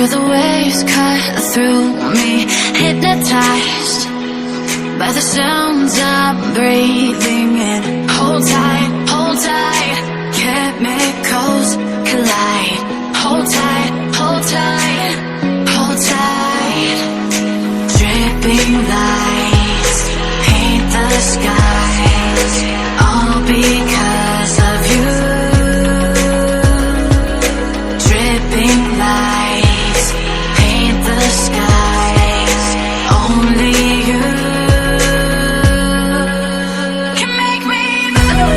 Feel the waves cut through me, hypnotized by the sounds I'm breathing in. Hold tight, chemicals collide. Hold tight, hold tight, hold tight. Dripping lights paint the skies, all because of you. Dripping lights paint the skies, only you can make me move.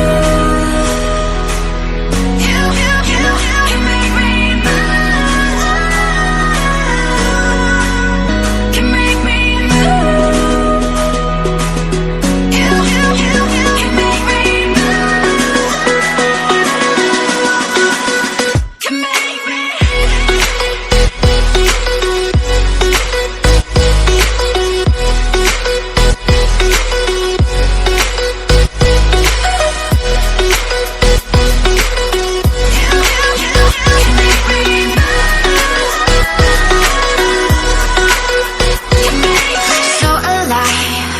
You can make me move. Can make me move. You can make me move. Can make me. So alive,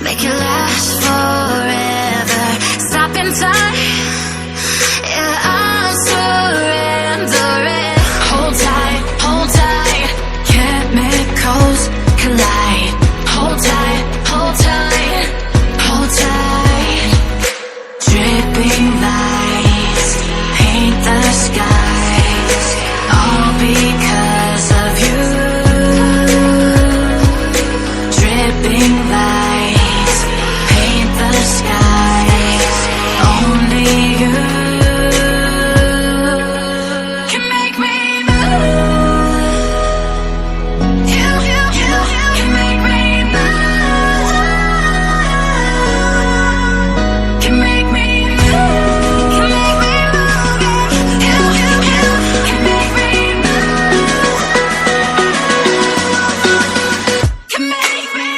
make it last forever. Stop in time, yeah, I'm surrendering. Hold tight, chemicals collide. Hold tight, hold tight, hold tight. Dripping lights paint the skies, all because of you. Dripping lights paint the skies, only you can make me move. You can make me move. Can make me move. Can make me move. You can make me move. Can make me.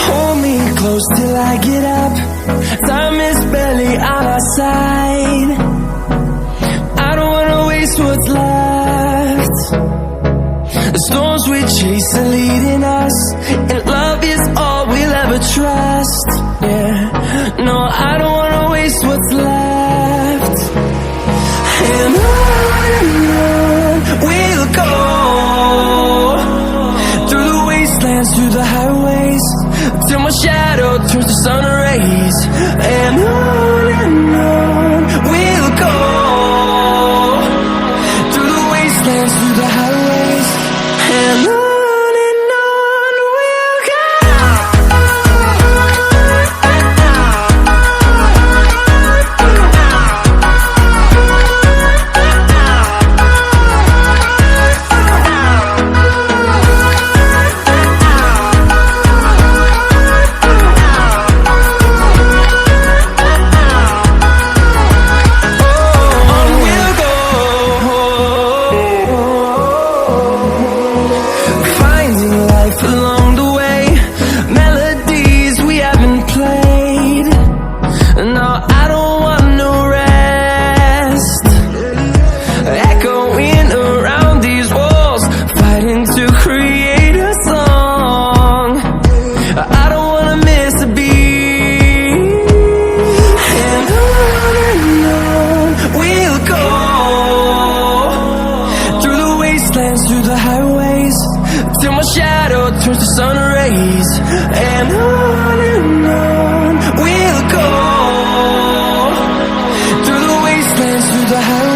Hold me close till I get up. Time is barely on our side. I don't wanna waste what's left. The storms we chase are leading us, and love is all we'll ever trust. Yeah, no, I don't wanna waste what's left. And on we'll go, through the wastelands, through the highways, till my shadow turns to sun rays. And on we'll go, through the wastelands, through the highways. And on we'll go. the highway.